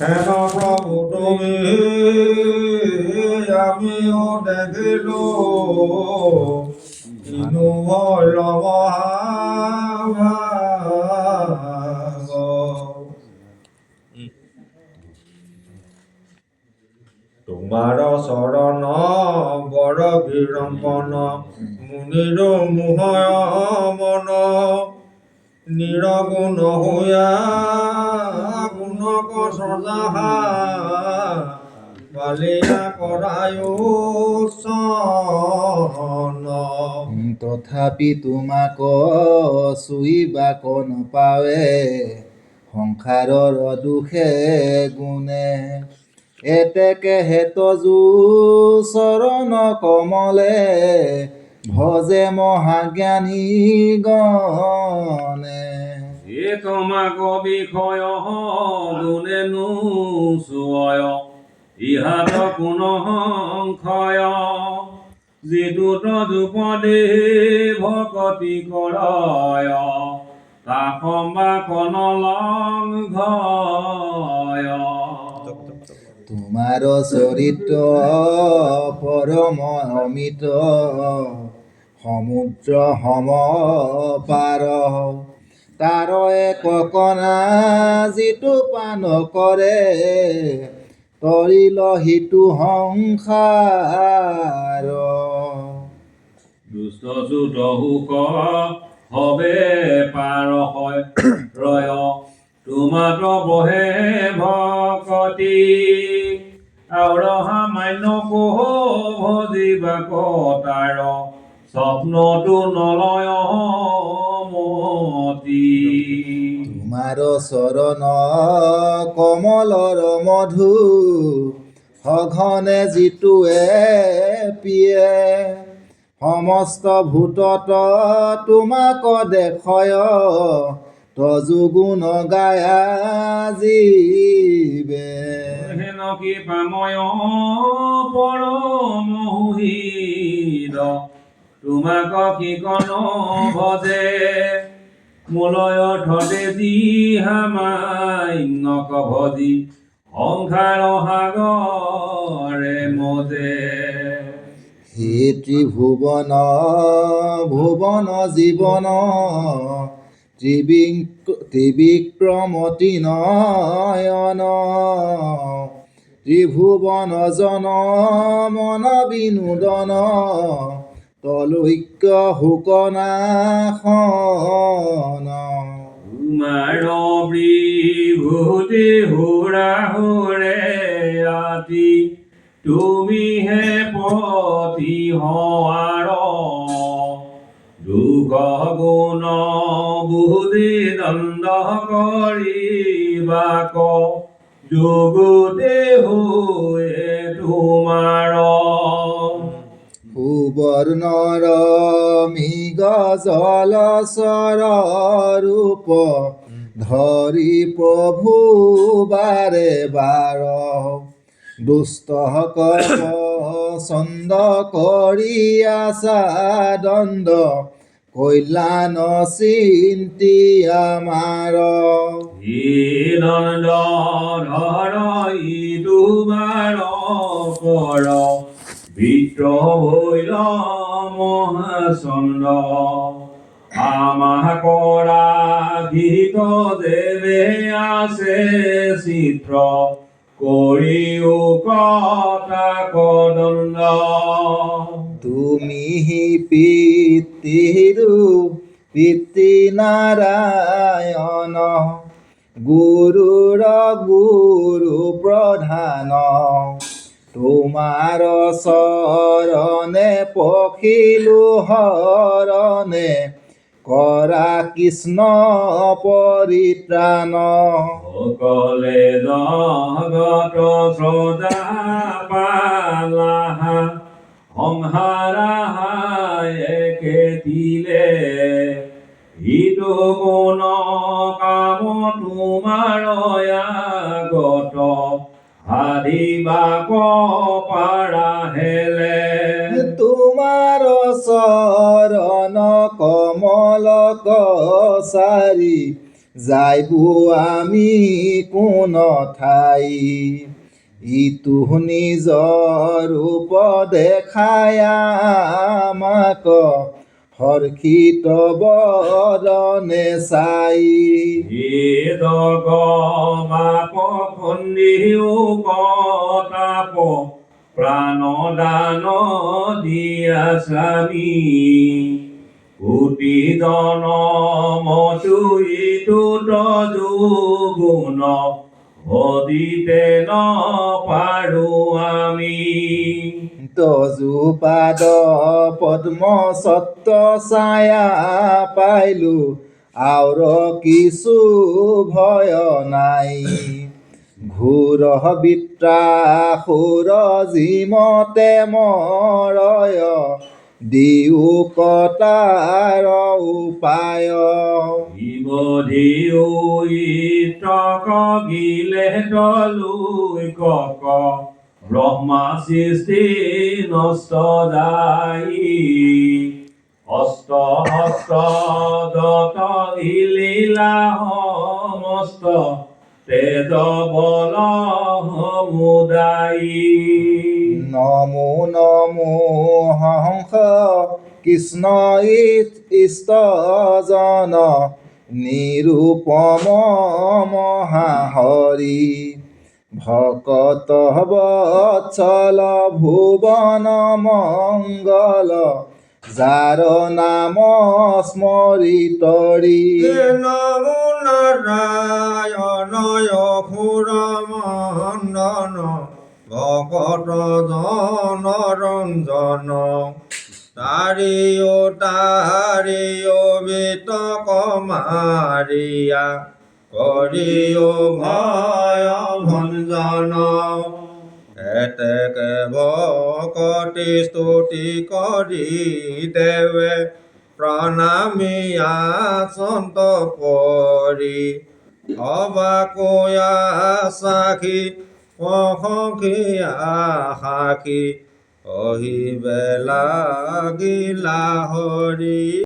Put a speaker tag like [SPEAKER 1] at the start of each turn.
[SPEAKER 1] হেন প্রভু তুমি আমিও দেখিল ইনু হইল মহাভাগ। তোমার শরণ বড় বিড়ম্বন মুনির মুহয় মন নিরগুণ হইয়া গুণক সজাহা পালিয়া কৰায়ো সন।
[SPEAKER 2] তথাপি তোমাক চুইবাক নপাৱে সংসাৰৰ দুখে গুণে এতেকে হেতজু চৰণ কমলে ভজে মহাজ্ঞানী গণে।
[SPEAKER 3] তোমাক বিষয় গুণে নোচোয় ইহাত কোন সংশয় যিটো তদুপদে ভকতি কৰয় তাকম্বা কনলং ভয়।
[SPEAKER 2] তোমাৰ চৰিত্ৰ পৰম অমিত সমুদ্ৰ সম পাৰ তাৰ এক কণা যিটো পান কৰে তৰিল সিটো সংসাৰ।
[SPEAKER 3] দুষ্ট চুত হুক হবে পাৰ হয় ৰয় তোমাত বহে ভকতি আউৰহা মান্য কহ ভজিবা কতাৰ স্বপ্নটো নলয় মতি।
[SPEAKER 2] তোমাৰ চৰণ কমলৰ মধু সঘনে যিটোৱে পিয়ে সমস্ত ভূতত তোমাক দেখয় তজু গুণ গায়া জীৱে।
[SPEAKER 3] হেনকি পাময় পৰম সুহৃদ তোমাক কি কন ভজে মূলয় অৰ্থতে দিহামান্যক ভজি সংসাৰ সাগৰে মজে।
[SPEAKER 2] হে ত্ৰিভুৱন ভুৱন জীৱন ত্ৰিবিক্ৰমতি নয়ন ত্ৰিভুৱন জন মন বিনোদন তলৈক্য শুকনাশন।
[SPEAKER 3] তোমাৰ বিভূতি হুৰা হুৰে আতি তুমিহে পতি হোৱাৰ দুখ গুণ বুদ্ধি দণ্ড কৰিবাক যোগতে হৈয়ে তোমাৰ।
[SPEAKER 2] সুবৰ্ণৰ মৃগ জলচৰ ৰূপ ধৰি প্ৰভু বাৰে বাৰ দুষ্টক পছন্দ কৰি আছা দণ্ড কল্যাণ চিন্তি আমাৰ।
[SPEAKER 3] দণ্ড ধৰ তোমাৰ পৰ বিত্ৰ হইল মহাচন্দ্ৰ আমাহ কৰা ভীত দেৱে আছে চিত্ৰ কৰিও কটা কদণ্ড।
[SPEAKER 2] তুমি পিতৃ নাৰায়ণ গুৰুৰ গুৰু প্ৰধান তোমাৰ চৰণে পখিলো হৰণে কৰা কৃষ্ণ পৰিত্ৰাণ।
[SPEAKER 3] সকলে জগত শ্ৰদ্ধা পালাহা সংহাৰা একেতিলে ইটো গুণ কাম তোমাৰ আগত হাৰিবাক পাৰা হেলে।
[SPEAKER 2] তোমাৰ চৰণ কমল কছাৰি যাইবো আমি কোন ঠাই ইটো নিজৰ ৰূপ দেখাই আমাক হৰ্ষিত বদনে চাই
[SPEAKER 3] হৃদগ বাপ খন্দিও কতাপ প্ৰাণ দান দিয়া স্বামী কোটি জনমতো ইটোত যোগুণ ভজিতে নপাৰো আমি
[SPEAKER 2] তজুপাদ পদ্ম সত্য ছায়া পাইলো আউৰ কিছু ভয় নাই ঘোৰ বিত্ৰাসুৰ জিমতে মৰয় দিও কটাৰ উপায়
[SPEAKER 3] ইবধিও ইতক গিলে তলুই কক ব্ৰহ্মা সৃষ্টি নষ্ট দায়ী অষ্ট হস্ত দত ইলীলা সমস্ত তেজ বল সমুদায়ী
[SPEAKER 2] নমো নমো হংস কৃষ্ণ ইষ্ট জন নিৰূপম মহাহৰি ভকত বৎসল ভুৱন মংগল যাৰ নাম স্মৰিতৰি
[SPEAKER 1] নমো নাৰায়ণ অসুৰ মন্দন ভকত জন ৰঞ্জন তাৰিও বিতক মাৰিয়া কৰিও ভয় ভঞ্জন এতেকে ভকতি স্তুতি কৰি দেৱে প্ৰণামী আচন্ত পৰি অবাকয়া সাখী প্ৰশংসিয়া সাখী কহিবে লাগিলা হৰি